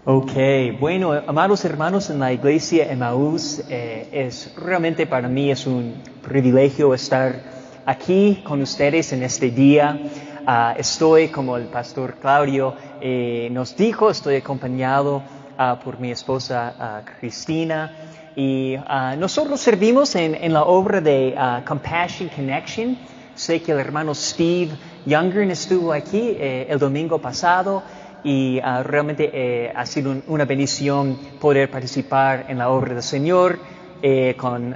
Ok, bueno, amados hermanos en la iglesia Emmaús, realmente para mí es un privilegio estar aquí con ustedes en este día. Estoy, como el pastor Claudio nos dijo, estoy acompañado por mi esposa Cristina y nosotros servimos en la obra de Compassion Connection. Sé que el hermano Steve Younger estuvo aquí el domingo pasado. Y realmente ha sido una bendición poder participar en la obra del Señor con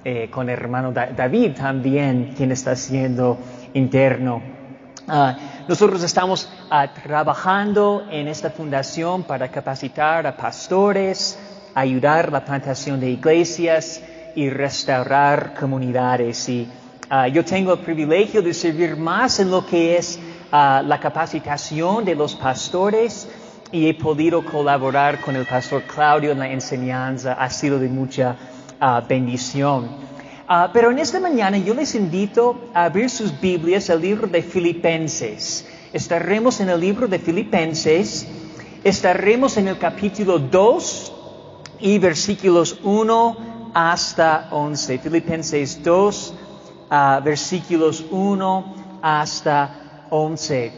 el hermano David también, quien está siendo interno. Nosotros estamos trabajando en esta fundación para capacitar a pastores, ayudar la plantación de iglesias y restaurar comunidades. Y yo tengo el privilegio de servir más en lo que es la capacitación de los pastores y he podido colaborar con el pastor Claudio en la enseñanza. Ha sido de mucha bendición. Pero en esta mañana yo les invito a abrir sus Biblias al libro de Filipenses. Estaremos en el libro de Filipenses, estaremos en el capítulo 2 y versículos 1 hasta 11. Filipenses 2, versículos 1 hasta 11.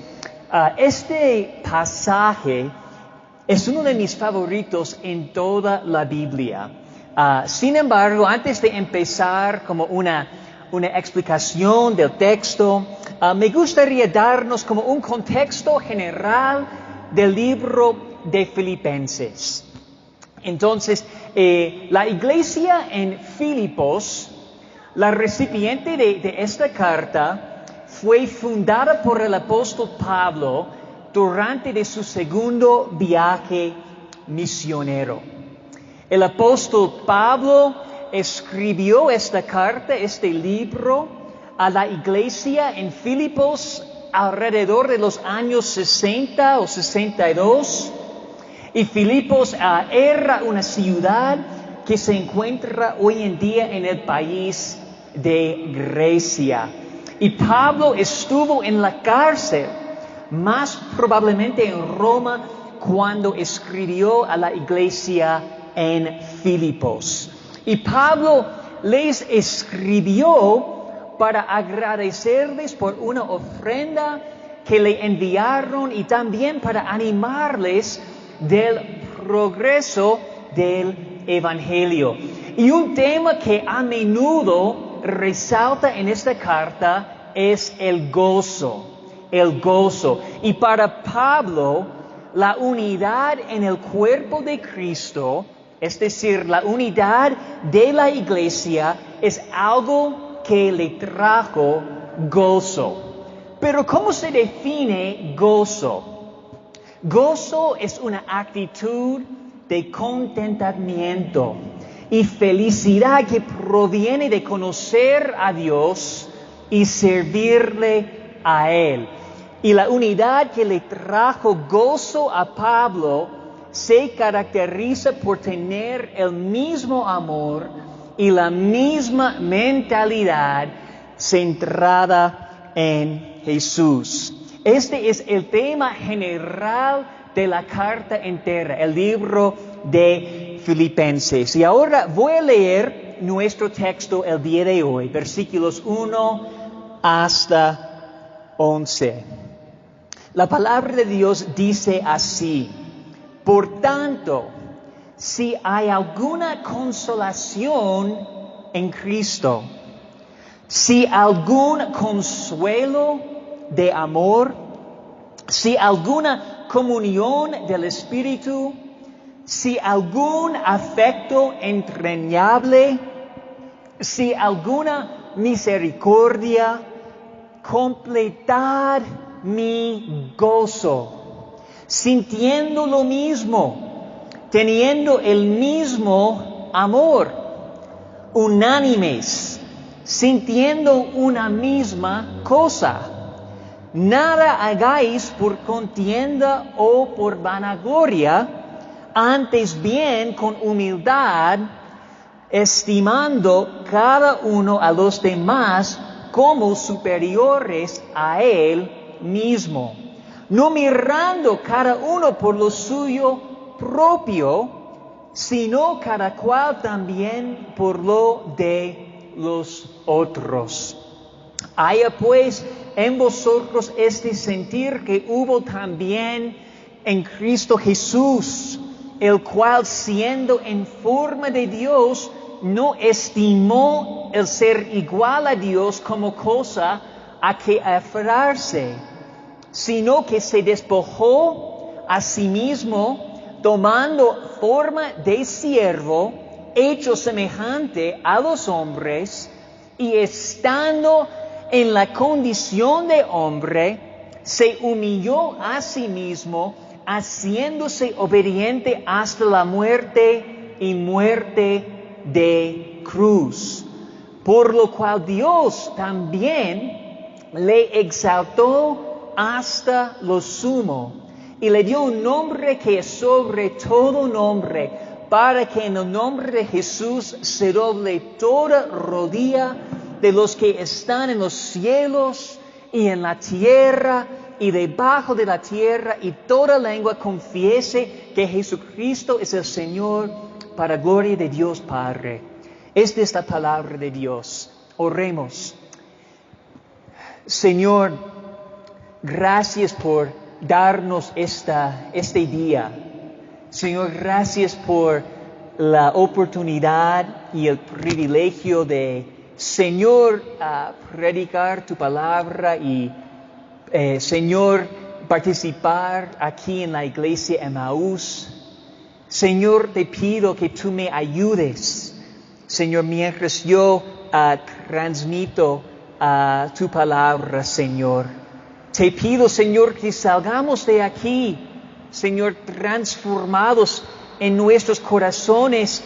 Este pasaje es uno de mis favoritos en toda la Biblia. Sin embargo, antes de empezar como una explicación del texto, me gustaría darnos como un contexto general del libro de Filipenses. Entonces, la iglesia en Filipos, la recipiente de esta carta, fue fundada por el apóstol Pablo durante de su segundo viaje misionero. El apóstol Pablo escribió esta carta, este libro, a la iglesia en Filipos alrededor de los años 60 o 62. Y Filipos era una ciudad que se encuentra hoy en día en el país de Grecia. Y Pablo estuvo en la cárcel, más probablemente en Roma, cuando escribió a la iglesia en Filipos. Y Pablo les escribió para agradecerles por una ofrenda que le enviaron y también para animarles del progreso del Evangelio. Y un tema que a menudo resalta en esta carta es el gozo. El gozo. Y para Pablo, la unidad en el cuerpo de Cristo, es decir, la unidad de la iglesia, es algo que le trajo gozo. Pero ¿cómo se define gozo? Gozo es una actitud de contentamiento y felicidad que proviene de conocer a Dios y servirle a Él. Y la unidad que le trajo gozo a Pablo se caracteriza por tener el mismo amor y la misma mentalidad centrada en Jesús. Este es el tema general de la carta entera, el libro de Filipenses. Y ahora voy a leer nuestro texto el día de hoy, versículos 1 hasta 11. La palabra de Dios dice así: por tanto, si hay alguna consolación en Cristo, si algún consuelo de amor, si alguna comunión del Espíritu, si algún afecto entrañable, si alguna misericordia, completad mi gozo, sintiendo lo mismo, teniendo el mismo amor, unánimes, sintiendo una misma cosa. Nada hagáis por contienda o por vanagloria, antes bien con humildad, estimando cada uno a los demás como superiores a él mismo, no mirando cada uno por lo suyo propio, sino cada cual también por lo de los otros. Haya pues en vosotros este sentir que hubo también en Cristo Jesús, el cual siendo en forma de Dios, no estimó el ser igual a Dios como cosa a que aferrarse, sino que se despojó a sí mismo, tomando forma de siervo, hecho semejante a los hombres, y estando en la condición de hombre, se humilló a sí mismo, haciéndose obediente hasta la muerte y muerte de cruz. Por lo cual Dios también le exaltó hasta lo sumo y le dio un nombre que es sobre todo nombre, para que en el nombre de Jesús se doble toda rodilla de los que están en los cielos y en la tierra y debajo de la tierra, y toda lengua confiese que Jesucristo es el Señor, para gloria de Dios Padre. Esta es la palabra de Dios. Oremos. Señor, gracias por darnos este día. Señor, gracias por la oportunidad y el privilegio de, Señor, predicar tu palabra y, Señor, participar aquí en la iglesia Emmaús. Señor, te pido que tú me ayudes, Señor, mientras yo transmito tu palabra, Señor. Te pido, Señor, que salgamos de aquí, Señor, transformados en nuestros corazones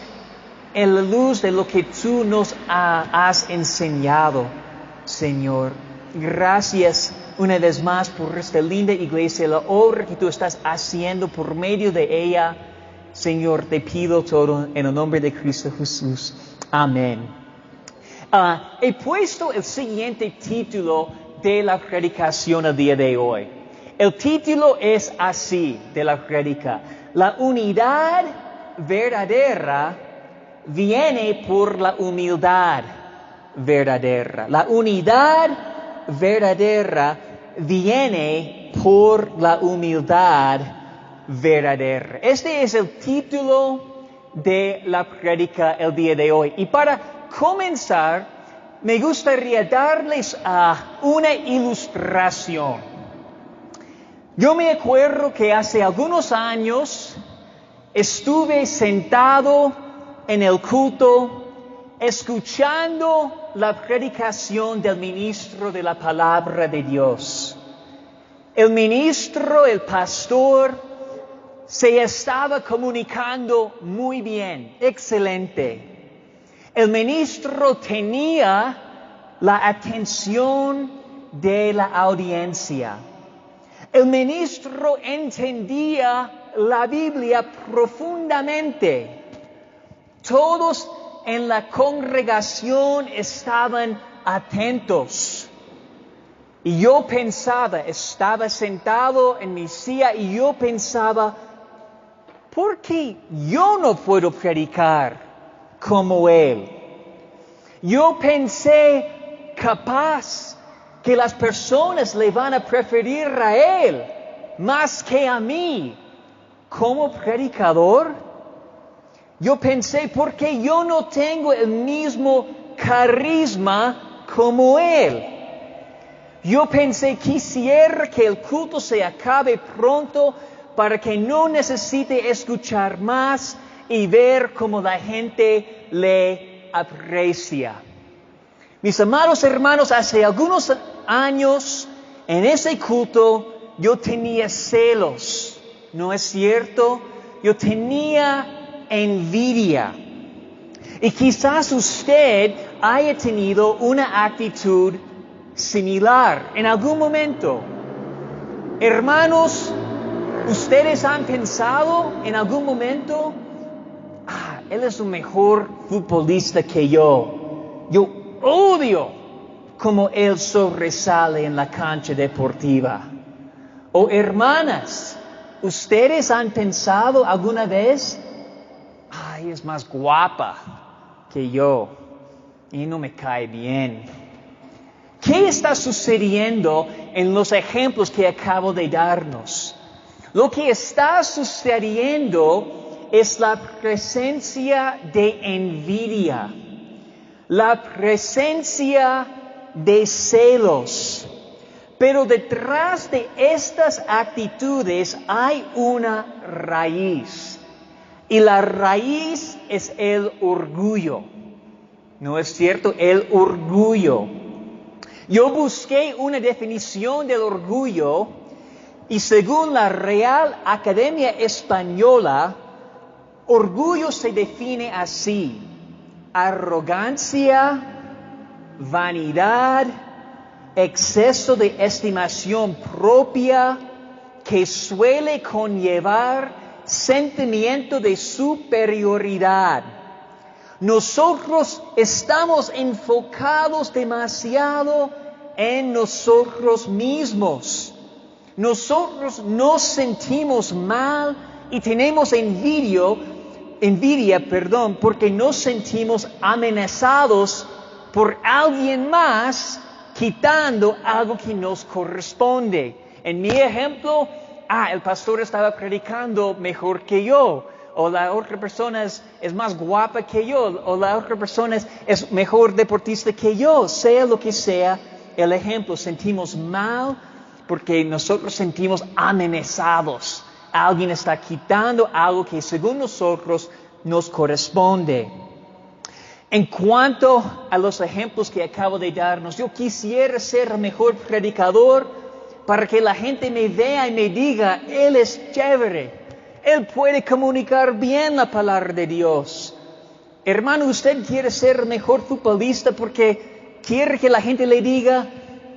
en la luz de lo que tú nos has enseñado, Señor. Gracias una vez más por esta linda iglesia, la obra que tú estás haciendo por medio de ella. Señor, te pido todo en el nombre de Cristo Jesús. Amén. He puesto el siguiente título de la predicación el día de hoy. El título es así de la predica: la unidad verdadera viene por la humildad verdadera. La unidad verdadera viene por la humildad verdadera. Este es el título de la prédica el día de hoy. Y para comenzar, me gustaría darles una ilustración. Yo me acuerdo que hace algunos años estuve sentado en el culto escuchando la predicación del ministro de la palabra de Dios. El ministro, el pastor, se estaba comunicando muy bien, excelente. El ministro tenía la atención de la audiencia. El ministro entendía la Biblia profundamente. Todos en la congregación estaban atentos. Y yo pensaba, estaba sentado en mi silla y yo pensaba, ¿por qué yo no puedo predicar como él? Yo pensé, capaz que las personas le van a preferir a él más que a mí como predicador. Yo pensé, ¿por qué yo no tengo el mismo carisma como él? Yo pensé, quisiera que el culto se acabe pronto para que no necesite escuchar más y ver cómo la gente le aprecia. Mis amados hermanos, hace algunos años en ese culto yo tenía celos, ¿no es cierto? Yo tenía envidia. Y quizás usted haya tenido una actitud similar en algún momento. Hermanos, ¿ustedes han pensado en algún momento, él es un mejor futbolista que yo? Yo odio cómo él sobresale en la cancha deportiva. O hermanas, ¿Ustedes han pensado alguna vez, ay, es más guapa que yo y no me cae bien? ¿Qué está sucediendo en los ejemplos que acabo de darnos? Lo que está sucediendo es la presencia de envidia, la presencia de celos. Pero detrás de estas actitudes hay una raíz. Y la raíz es el orgullo. ¿No es cierto? El orgullo. Yo busqué una definición del orgullo y según la Real Academia Española, orgullo se define así: arrogancia, vanidad, exceso de estimación propia que suele conllevar sentimiento de superioridad. Nosotros estamos enfocados demasiado en nosotros mismos. Nosotros nos sentimos mal y tenemos envidia, porque nos sentimos amenazados por alguien más quitando algo que nos corresponde. En mi ejemplo, el pastor estaba predicando mejor que yo, o la otra persona es más guapa que yo, o la otra persona es mejor deportista que yo. Sea lo que sea el ejemplo, sentimos mal porque nosotros sentimos amenazados. Alguien está quitando algo que según nosotros nos corresponde. En cuanto a los ejemplos que acabo de darnos, yo quisiera ser el mejor predicador para que la gente me vea y me diga, él es chévere, él puede comunicar bien la palabra de Dios. Hermano, usted quiere ser el mejor futbolista porque quiere que la gente le diga,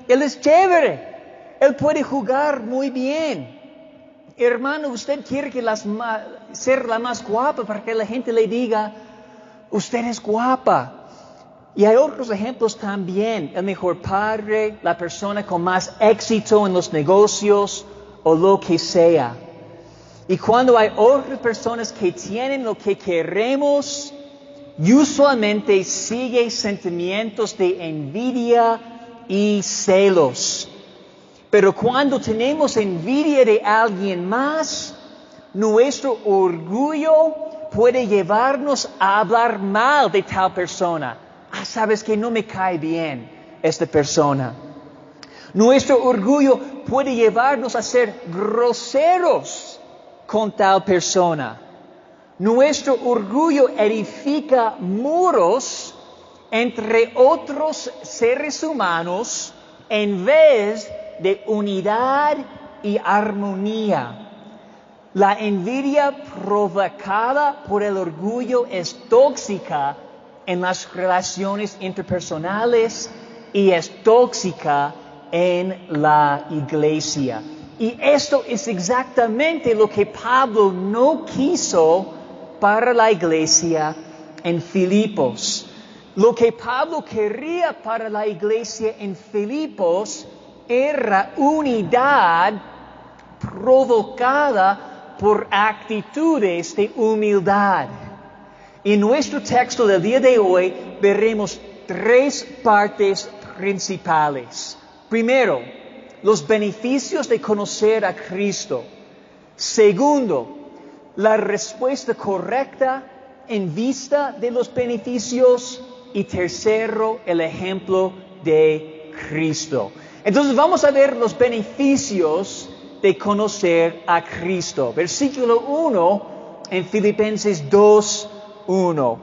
él es chévere, él puede jugar muy bien. Hermano, usted quiere ser la más guapa para que la gente le diga, usted es guapa. Y hay otros ejemplos también. El mejor padre, la persona con más éxito en los negocios o lo que sea. Y cuando hay otras personas que tienen lo que queremos, usualmente sigue sentimientos de envidia y celos. Pero cuando tenemos envidia de alguien más, nuestro orgullo puede llevarnos a hablar mal de tal persona. Sabes que no me cae bien esta persona. Nuestro orgullo puede llevarnos a ser groseros con tal persona. Nuestro orgullo edifica muros entre otros seres humanos en vez de unidad y armonía. La envidia provocada por el orgullo es tóxica en las relaciones interpersonales y es tóxica en la iglesia. Y esto es exactamente lo que Pablo no quiso para la iglesia en Filipos. Lo que Pablo quería para la iglesia en Filipos era unidad provocada por actitudes de humildad. En nuestro texto del día de hoy veremos 3 partes principales. Primero, los beneficios de conocer a Cristo. Segundo, la respuesta correcta en vista de los beneficios. Y tercero, el ejemplo de Cristo. Entonces vamos a ver los beneficios de conocer a Cristo. Versículo 1 en Filipenses 2:1.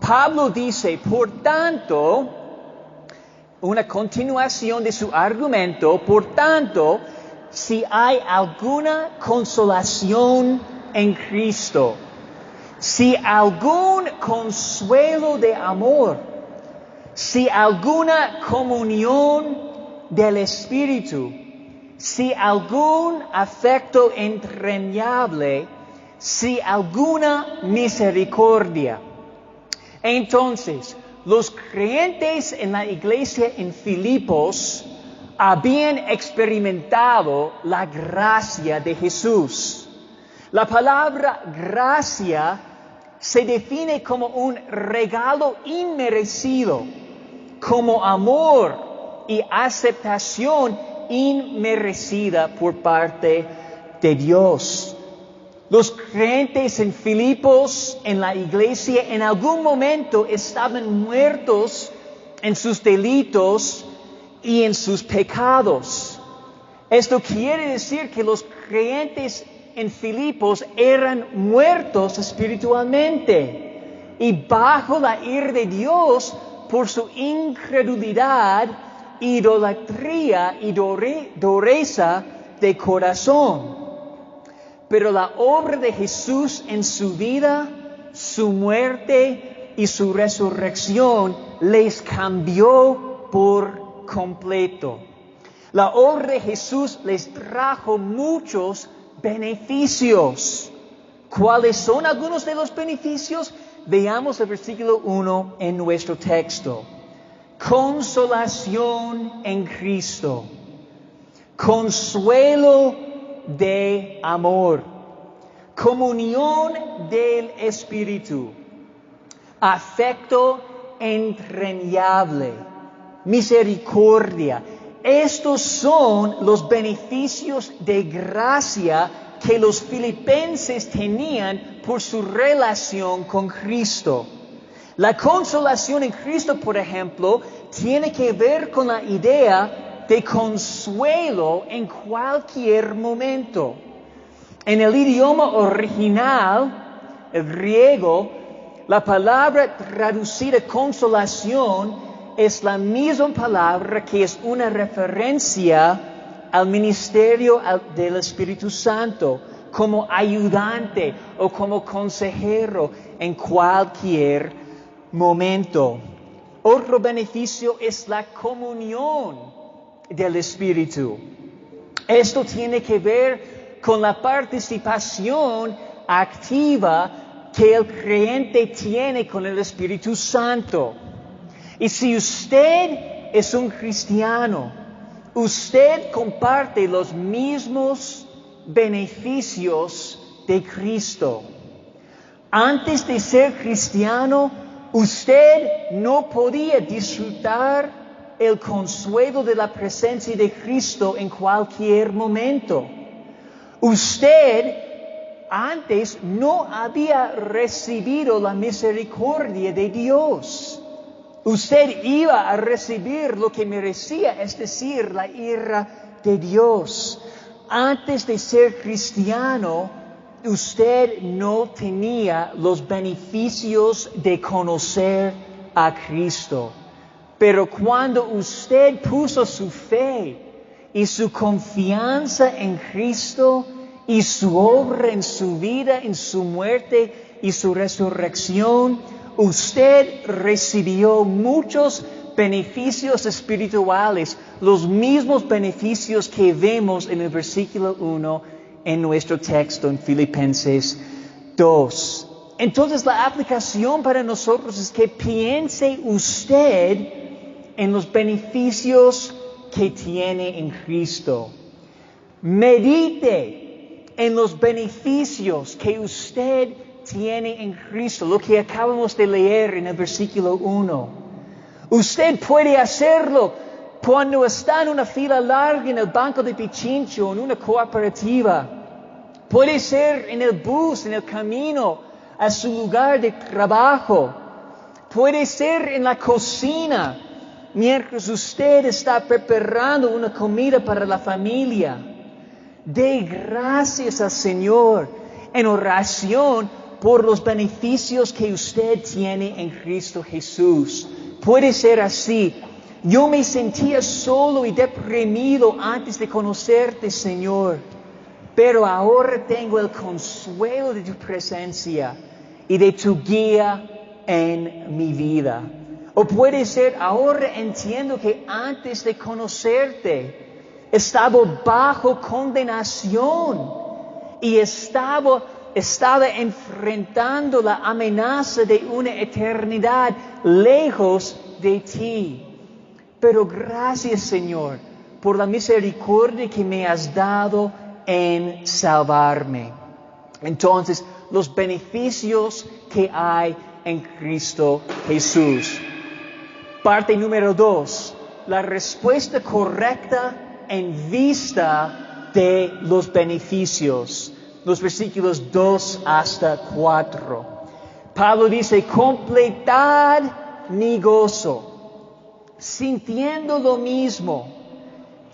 Pablo dice, por tanto, una continuación de su argumento, por tanto, si hay alguna consolación en Cristo, si algún consuelo de amor, si alguna comunión del Espíritu, si algún afecto entrañable, si alguna misericordia. Entonces, los creyentes en la iglesia en Filipos habían experimentado la gracia de Jesús. La palabra gracia se define como un regalo inmerecido, como amor y aceptación inmerecida por parte de Dios. Los creyentes en Filipos, en la iglesia, en algún momento estaban muertos en sus delitos y en sus pecados. Esto quiere decir que los creyentes en Filipos eran muertos espiritualmente y bajo la ira de Dios por su incredulidad, idolatría y dureza de corazón. Pero la obra de Jesús en su vida, su muerte y su resurrección les cambió por completo. La obra de Jesús les trajo muchos beneficios. ¿Cuáles son algunos de los beneficios? Veamos el versículo 1 en nuestro texto. Consolación en Cristo. Consuelo de amor, comunión del Espíritu, afecto entrañable, misericordia. Estos son los beneficios de gracia que los filipenses tenían por su relación con Cristo. La consolación en Cristo, por ejemplo, tiene que ver con la idea de consuelo en cualquier momento. En el idioma original, el griego, la palabra traducida consolación es la misma palabra que es una referencia al ministerio del Espíritu Santo, como ayudante o como consejero en cualquier momento. Otro beneficio es la comunión del Espíritu. Esto tiene que ver con la participación activa que el creyente tiene con el Espíritu Santo. Y si usted es un cristiano, usted comparte los mismos beneficios de Cristo. Antes de ser cristiano, usted no podía disfrutar el consuelo de la presencia de Cristo en cualquier momento. Usted antes no había recibido la misericordia de Dios. Usted iba a recibir lo que merecía, es decir, la ira de Dios. Antes de ser cristiano, usted no tenía los beneficios de conocer a Cristo. Pero cuando usted puso su fe y su confianza en Cristo y su obra en su vida, en su muerte y su resurrección, usted recibió muchos beneficios espirituales, los mismos beneficios que vemos en el versículo 1 en nuestro texto en Filipenses 2. Entonces la aplicación para nosotros es que piense usted en los beneficios que tiene en Cristo. Medite en los beneficios que usted tiene en Cristo, lo que acabamos de leer en el versículo 1. Usted puede hacerlo cuando está en una fila larga en el banco de Pichincho, en una cooperativa. Puede ser en el bus, en el camino a su lugar de trabajo. Puede ser en la cocina, mientras usted está preparando una comida para la familia. Dé gracias al Señor en oración por los beneficios que usted tiene en Cristo Jesús. Puede ser así. Yo me sentía solo y deprimido antes de conocerte, Señor, pero ahora tengo el consuelo de tu presencia y de tu guía en mi vida. O puede ser, ahora entiendo que antes de conocerte estaba bajo condenación y estaba enfrentando la amenaza de una eternidad lejos de ti. Pero gracias, Señor, por la misericordia que me has dado en salvarme. Entonces, los beneficios que hay en Cristo Jesús. Parte número 2. La respuesta correcta en vista de los beneficios. Los versículos 2 hasta 4. Pablo dice, completad mi gozo, sintiendo lo mismo,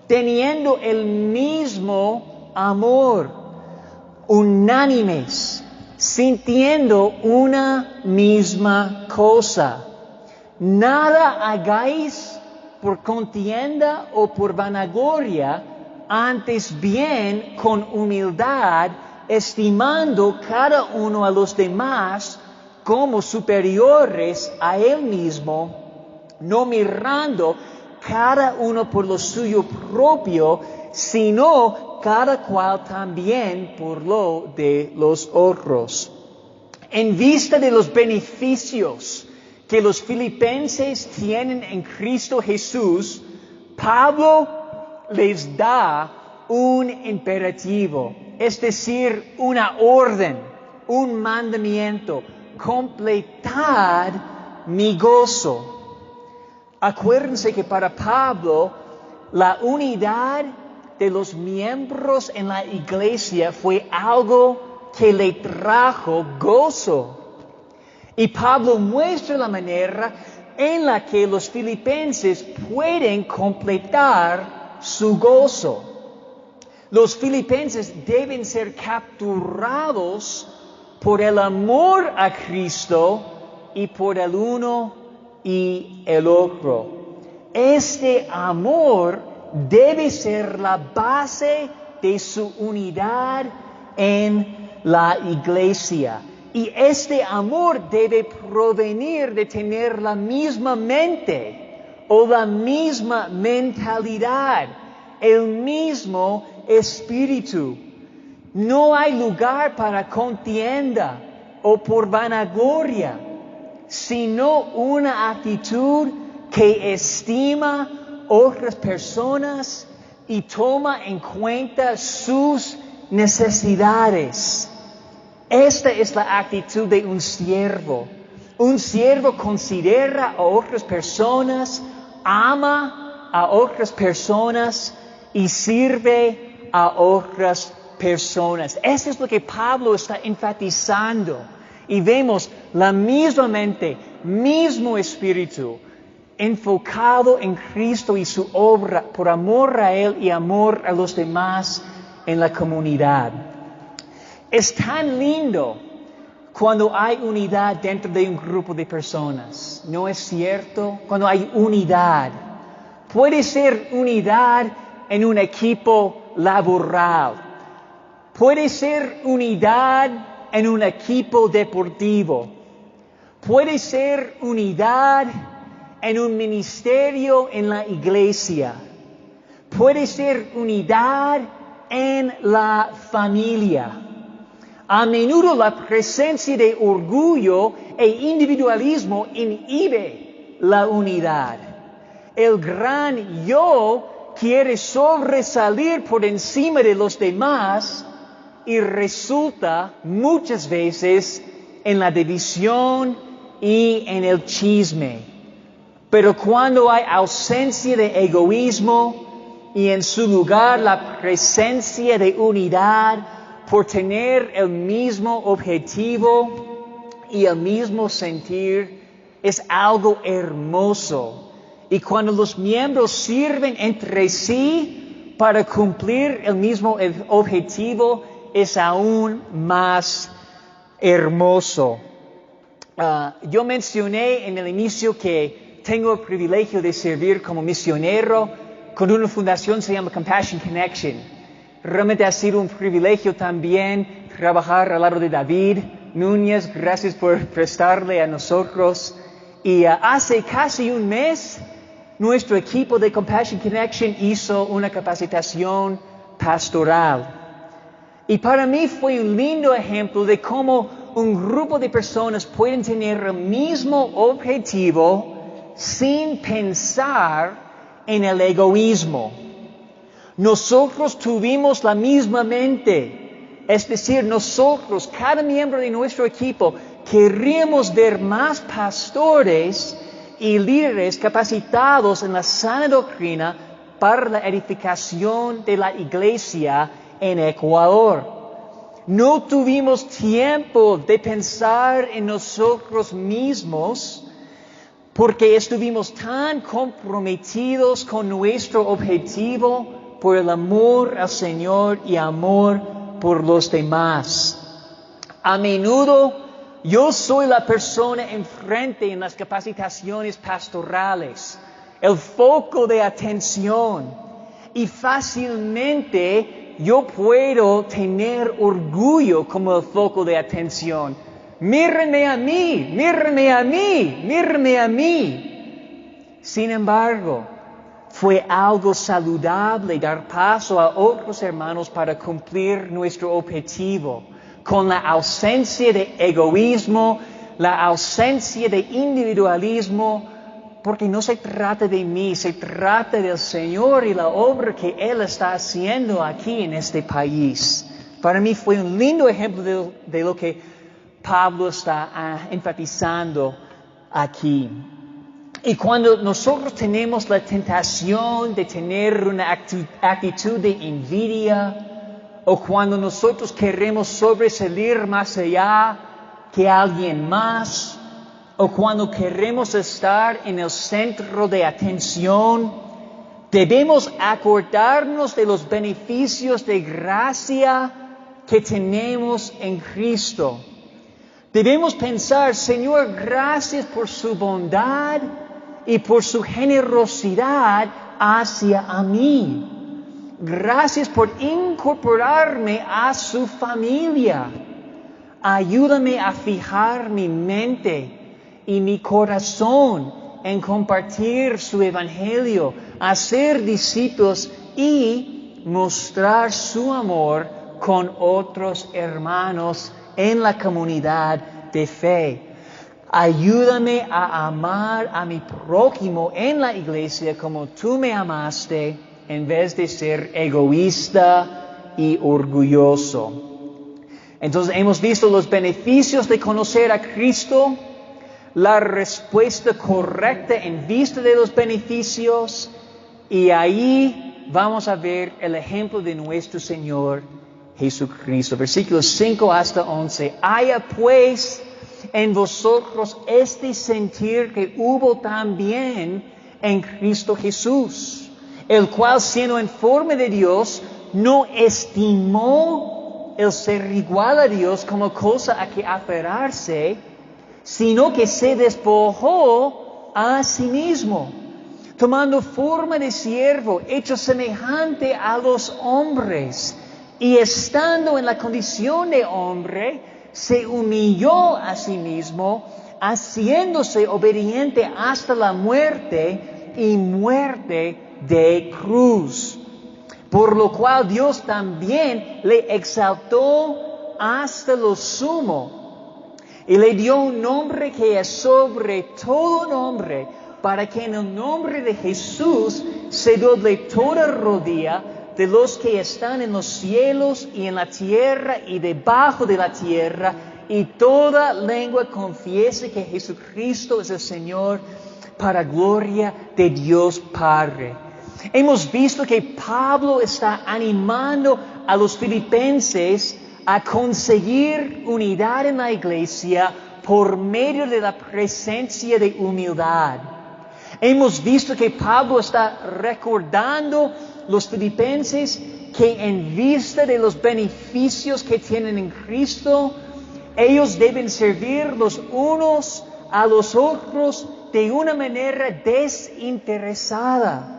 teniendo el mismo amor, unánimes, sintiendo una misma cosa. Nada hagáis por contienda o por vanagloria, antes bien con humildad, estimando cada uno a los demás como superiores a él mismo, no mirando cada uno por lo suyo propio, sino cada cual también por lo de los otros. En vista de los beneficios que los filipenses tienen en Cristo Jesús, Pablo les da un imperativo, es decir, una orden, un mandamiento: completad mi gozo. Acuérdense que para Pablo la unidad de los miembros en la iglesia fue algo que le trajo gozo. Y Pablo muestra la manera en la que los filipenses pueden completar su gozo. Los filipenses deben ser capturados por el amor a Cristo y por el uno y el otro. Este amor debe ser la base de su unidad en la iglesia. Y este amor debe provenir de tener la misma mente o la misma mentalidad, el mismo espíritu. No hay lugar para contienda o por vanagloria, sino una actitud que estima otras personas y toma en cuenta sus necesidades. Esta es la actitud de un siervo. Un siervo considera a otras personas, ama a otras personas y sirve a otras personas. Eso es lo que Pablo está enfatizando. Y vemos la misma mente, mismo espíritu, enfocado en Cristo y su obra por amor a Él y amor a los demás en la comunidad. Es tan lindo cuando hay unidad dentro de un grupo de personas. ¿No es cierto? Cuando hay unidad. Puede ser unidad en un equipo laboral. Puede ser unidad en un equipo deportivo. Puede ser unidad en un ministerio en la iglesia. Puede ser unidad en la familia. A menudo la presencia de orgullo e individualismo inhibe la unidad. El gran yo quiere sobresalir por encima de los demás y resulta muchas veces en la división y en el chisme. Pero cuando hay ausencia de egoísmo y en su lugar la presencia de unidad, por tener el mismo objetivo y el mismo sentir, es algo hermoso. Y cuando los miembros sirven entre sí para cumplir el mismo objetivo, es aún más hermoso. Yo mencioné en el inicio que tengo el privilegio de servir como misionero con una fundación que se llama Compassion Connection. Realmente ha sido un privilegio también trabajar al lado de David Núñez. Gracias por prestarle a nosotros. Y hace casi un mes, nuestro equipo de Compassion Connection hizo una capacitación pastoral. Y para mí fue un lindo ejemplo de cómo un grupo de personas pueden tener el mismo objetivo sin pensar en el egoísmo. Nosotros tuvimos la misma mente Es decir, nosotros, cada miembro de nuestro equipo, querríamos ver más pastores y líderes capacitados en la sana doctrina para la edificación de la iglesia en Ecuador. No tuvimos tiempo de pensar en nosotros mismos porque estuvimos tan comprometidos con nuestro objetivo por el amor al Señor y amor por los demás. A menudo yo soy la persona enfrente en las capacitaciones pastorales, el foco de atención, y fácilmente yo puedo tener orgullo como el foco de atención. Mírenme a mí, mírenme a mí, mírenme a mí. Sin embargo, fue algo saludable dar paso a otros hermanos para cumplir nuestro objetivo, con la ausencia de egoísmo, la ausencia de individualismo, porque no se trata de mí, se trata del Señor y la obra que Él está haciendo aquí en este país. Para mí fue un lindo ejemplo de lo que Pablo está enfatizando aquí. Y cuando nosotros tenemos la tentación de tener una actitud de envidia, o cuando nosotros queremos sobresalir más allá que alguien más, o cuando queremos estar en el centro de atención, debemos acordarnos de los beneficios de gracia que tenemos en Cristo. Debemos pensar, Señor, gracias por su bondad y por su generosidad hacia mí. Gracias por incorporarme a su familia. Ayúdame a fijar mi mente y mi corazón en compartir su evangelio, hacer discípulos y mostrar su amor con otros hermanos en la comunidad de fe. Ayúdame a amar a mi prójimo en la iglesia como tú me amaste, en vez de ser egoísta y orgulloso. Entonces hemos visto los beneficios de conocer a Cristo, la respuesta correcta en vista de los beneficios, y ahí vamos a ver el ejemplo de nuestro Señor Jesucristo. Versículos 5 hasta 11. Haya pues en vosotros este sentir que hubo también en Cristo Jesús, el cual siendo en forma de Dios, no estimó el ser igual a Dios como cosa a que aferrarse, sino que se despojó a sí mismo, tomando forma de siervo, hecho semejante a los hombres, y estando en la condición de hombre, se humilló a sí mismo, haciéndose obediente hasta la muerte y muerte de cruz. Por lo cual Dios también le exaltó hasta lo sumo y le dio un nombre que es sobre todo nombre, para que en el nombre de Jesús se doble toda rodilla de los que están en los cielos y en la tierra y debajo de la tierra, y toda lengua confiese que Jesucristo es el Señor, para gloria de Dios Padre. Hemos visto que Pablo está animando a los filipenses a conseguir unidad en la iglesia por medio de la presencia de humildad. Hemos visto que Pablo está recordando los filipenses que en vista de los beneficios que tienen en Cristo, ellos deben servir los unos a los otros de una manera desinteresada.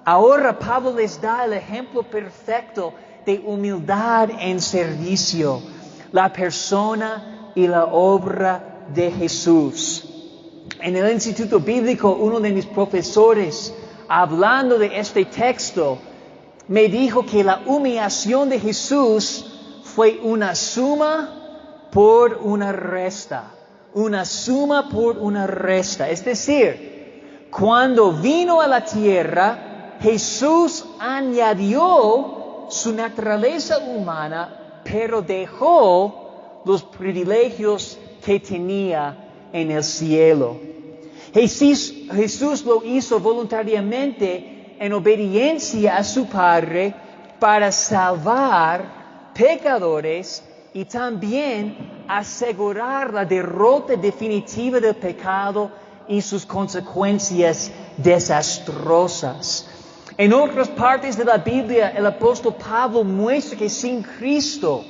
Ahora Pablo les da el ejemplo perfecto de humildad en servicio, la persona y la obra de Jesús. En el Instituto Bíblico, uno de mis profesores, hablando de este texto, me dijo que la humillación de Jesús fue una suma por una resta. Una suma por una resta. Es decir, cuando vino a la tierra, Jesús añadió su naturaleza humana, pero dejó los privilegios que tenía en el cielo. Jesús lo hizo voluntariamente en obediencia a su Padre para salvar pecadores y también asegurar la derrota definitiva del pecado y sus consecuencias desastrosas. En otras partes de la Biblia, el apóstol Pablo muestra que sin Cristo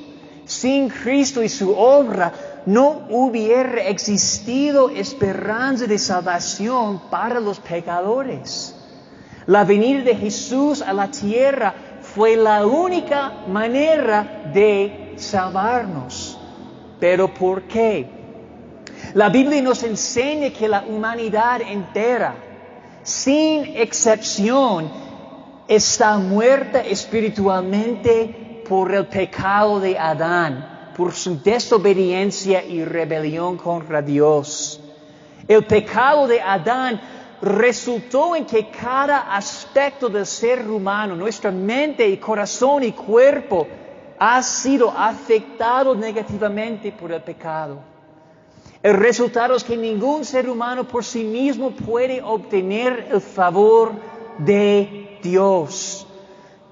y su obra, no hubiera existido esperanza de salvación para los pecadores. La venida de Jesús a la tierra fue la única manera de salvarnos. ¿Pero por qué? La Biblia nos enseña que la humanidad entera, sin excepción, está muerta espiritualmente por el pecado de Adán, por su desobediencia y rebelión contra Dios. El pecado de Adán resultó en que cada aspecto del ser humano, nuestra mente y corazón y cuerpo, ha sido afectado negativamente por el pecado. El resultado es que ningún ser humano por sí mismo puede obtener el favor de Dios.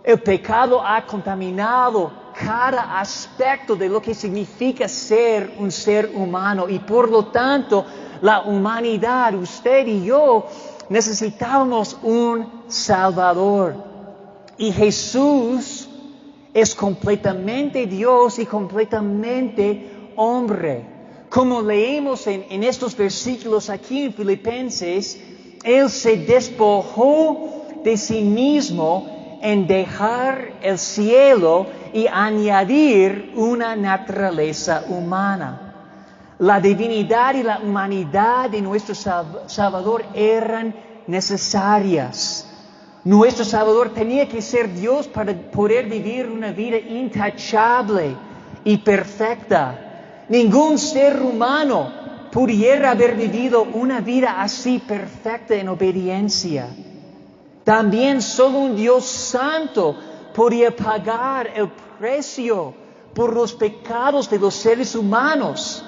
El pecado ha contaminado cada aspecto de lo que significa ser un ser humano y por lo tanto la humanidad, usted y yo, necesitamos un Salvador. Y Jesús es completamente Dios y completamente hombre. Como leemos en estos versículos aquí en Filipenses, Él se despojó de sí mismo en dejar el cielo y añadir una naturaleza humana. La divinidad y la humanidad de nuestro Salvador eran necesarias. Nuestro Salvador tenía que ser Dios para poder vivir una vida intachable y perfecta. Ningún ser humano pudiera haber vivido una vida así perfecta en obediencia. También solo un Dios santo podía pagar el precio por los pecados de los seres humanos.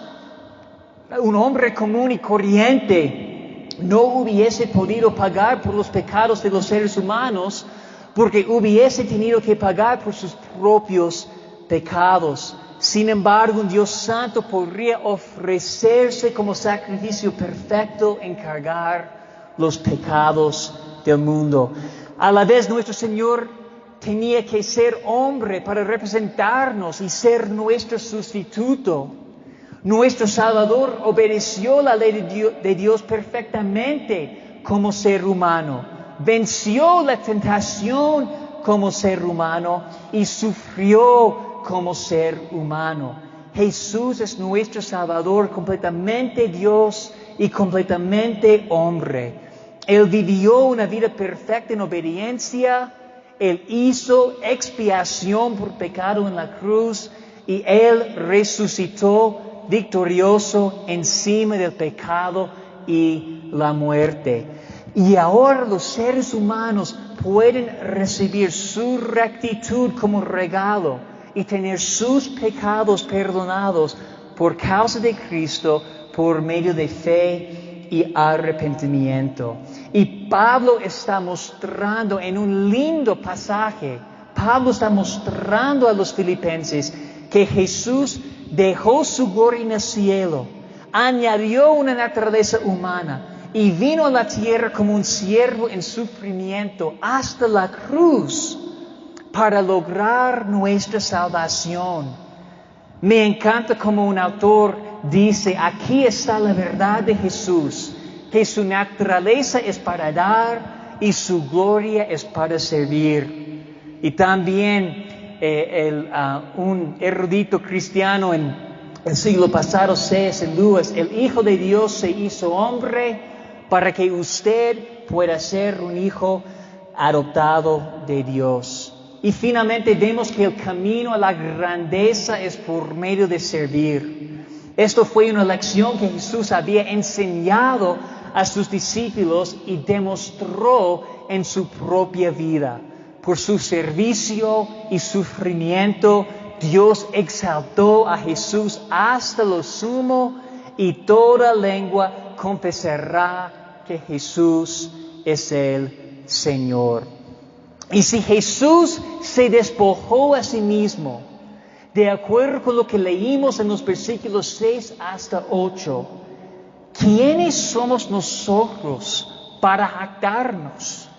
Un hombre común y corriente no hubiese podido pagar por los pecados de los seres humanos porque hubiese tenido que pagar por sus propios pecados. Sin embargo, un Dios santo podría ofrecerse como sacrificio perfecto en cargar los pecados del mundo. A la vez, nuestro Señor tenía que ser hombre para representarnos y ser nuestro sustituto. Nuestro Salvador obedeció la ley de Dios perfectamente como ser humano. Venció la tentación como ser humano y sufrió como ser humano. Jesús es nuestro Salvador, completamente Dios y completamente hombre. Él vivió una vida perfecta en obediencia. Él hizo expiación por pecado en la cruz y Él resucitó victorioso encima del pecado y la muerte. Y ahora los seres humanos pueden recibir su rectitud como regalo y tener sus pecados perdonados por causa de Cristo por medio de fe y arrepentimiento. Y Pablo está mostrando en un lindo pasaje, Pablo está mostrando a los filipenses que Jesús dejó su gloria en el cielo, añadió una naturaleza humana y vino a la tierra como un siervo en sufrimiento hasta la cruz para lograr nuestra salvación. Me encanta como un autor dice, aquí está la verdad de Jesús, que su naturaleza es para dar y su gloria es para servir. Y también un erudito cristiano en el siglo pasado, C.S. Lewis, el Hijo de Dios se hizo hombre para que usted pueda ser un hijo adoptado de Dios. Y finalmente vemos que el camino a la grandeza es por medio de servir. Esto fue una lección que Jesús había enseñado a sus discípulos y demostró en su propia vida. Por su servicio y sufrimiento Dios exaltó a Jesús hasta lo sumo y toda lengua confesará que Jesús es el Señor. Y si Jesús se despojó a sí mismo, de acuerdo con lo que leímos en los versículos 6 hasta 8, ¿quiénes somos nosotros para jactarnos?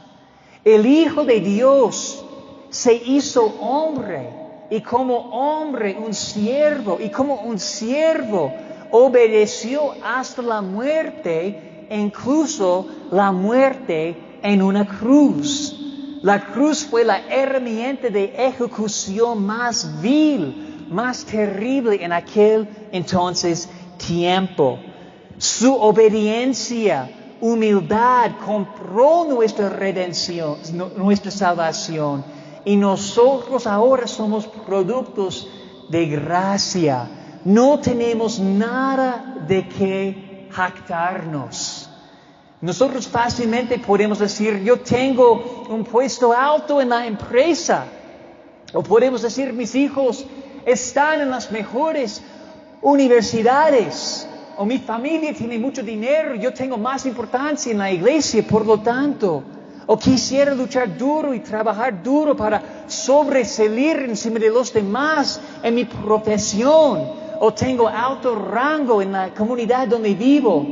El Hijo de Dios se hizo hombre y como hombre un siervo, y como un siervo obedeció hasta la muerte, incluso la muerte en una cruz. La cruz fue la herramienta de ejecución más vil, más terrible en aquel entonces tiempo. Su obediencia, humildad, compró nuestra redención, nuestra salvación. Y nosotros ahora somos productos de gracia. No tenemos nada de qué jactarnos. Nosotros fácilmente podemos decir, yo tengo un puesto alto en la empresa. O podemos decir, mis hijos están en las mejores universidades. O mi familia tiene mucho dinero, yo tengo más importancia en la iglesia, por lo tanto. O quisiera luchar duro y trabajar duro para sobresalir encima de los demás en mi profesión. O tengo alto rango en la comunidad donde vivo.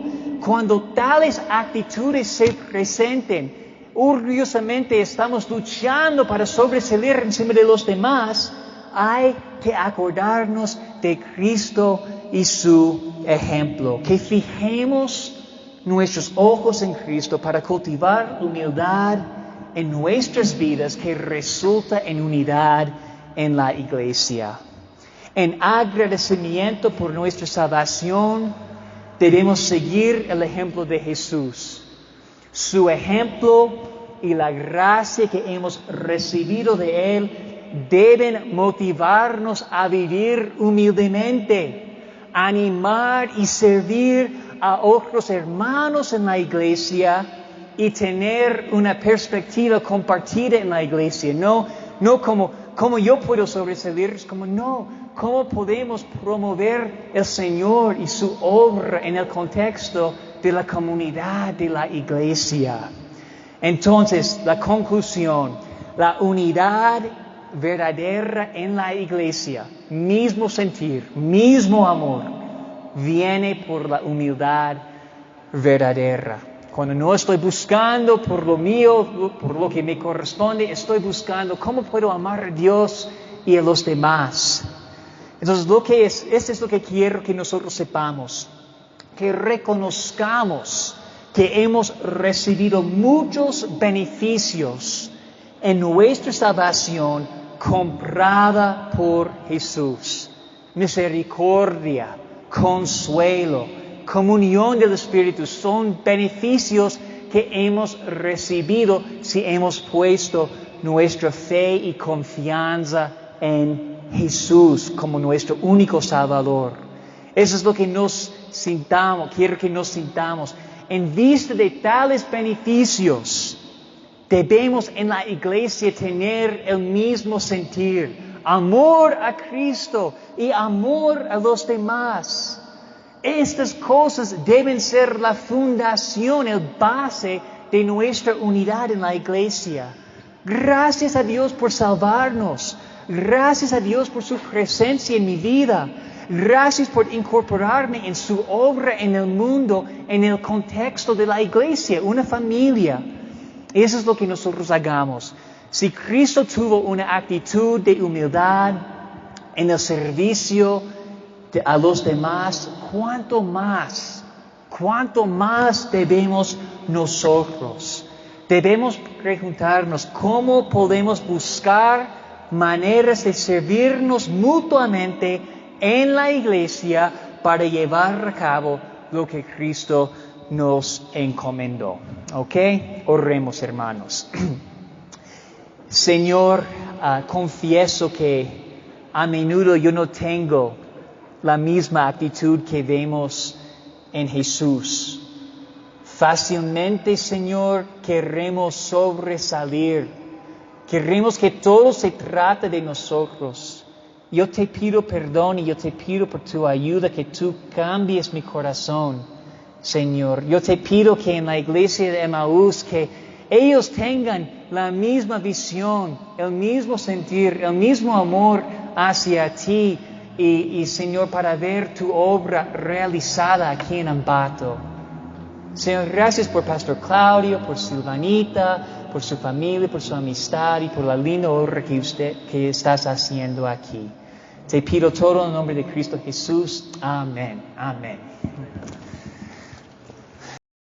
Cuando tales actitudes se presenten, orgullosamente estamos luchando para sobresalir encima de los demás, hay que acordarnos de Cristo y su ejemplo. Que fijemos nuestros ojos en Cristo para cultivar humildad en nuestras vidas que resulta en unidad en la iglesia. En agradecimiento por nuestra salvación, debemos seguir el ejemplo de Jesús. Su ejemplo y la gracia que hemos recibido de Él deben motivarnos a vivir humildemente, animar y servir a otros hermanos en la iglesia y tener una perspectiva compartida en la iglesia. No como yo puedo sobresalir, es como ¿cómo podemos promover el Señor y su obra en el contexto de la comunidad de la iglesia? Entonces, la conclusión, la unidad verdadera en la iglesia, mismo sentir, mismo amor, viene por la humildad verdadera. Cuando no estoy buscando por lo mío, por lo que me corresponde, estoy buscando cómo puedo amar a Dios y a los demás. Entonces, esto es lo que quiero que nosotros sepamos, que reconozcamos que hemos recibido muchos beneficios en nuestra salvación comprada por Jesús. Misericordia, consuelo, comunión del Espíritu son beneficios que hemos recibido si hemos puesto nuestra fe y confianza en Jesús como nuestro único Salvador. Eso es lo que quiero que nos sintamos. En vista de tales beneficios, debemos en la iglesia tener el mismo sentir, amor a Cristo y amor a los demás. Estas cosas deben ser la fundación, el base de nuestra unidad en la iglesia. Gracias a Dios por salvarnos. Gracias a Dios por su presencia en mi vida. Gracias por incorporarme en su obra en el mundo, en el contexto de la iglesia, una familia. Eso es lo que nosotros hagamos. Si Cristo tuvo una actitud de humildad en el servicio a los demás, ¿cuánto más debemos nosotros? Debemos preguntarnos cómo podemos buscar maneras de servirnos mutuamente en la iglesia para llevar a cabo lo que Cristo nos encomendó. ¿Ok? Oremos, hermanos. Señor, confieso que a menudo yo no tengo la misma actitud que vemos en Jesús. Fácilmente, Señor, queremos sobresalir. Queremos que todo se trate de nosotros. Yo te pido perdón y yo te pido por tu ayuda que tú cambies mi corazón, Señor. Yo te pido que en la iglesia de Emaús, que ellos tengan la misma visión, el mismo sentir, el mismo amor hacia ti y Señor, para ver tu obra realizada aquí en Ambato. Señor, gracias por Pastor Claudio, por Silvanita, por su familia, por su amistad y por la linda obra que estás haciendo aquí. Te pido todo en el nombre de Cristo Jesús. Amén. Amén.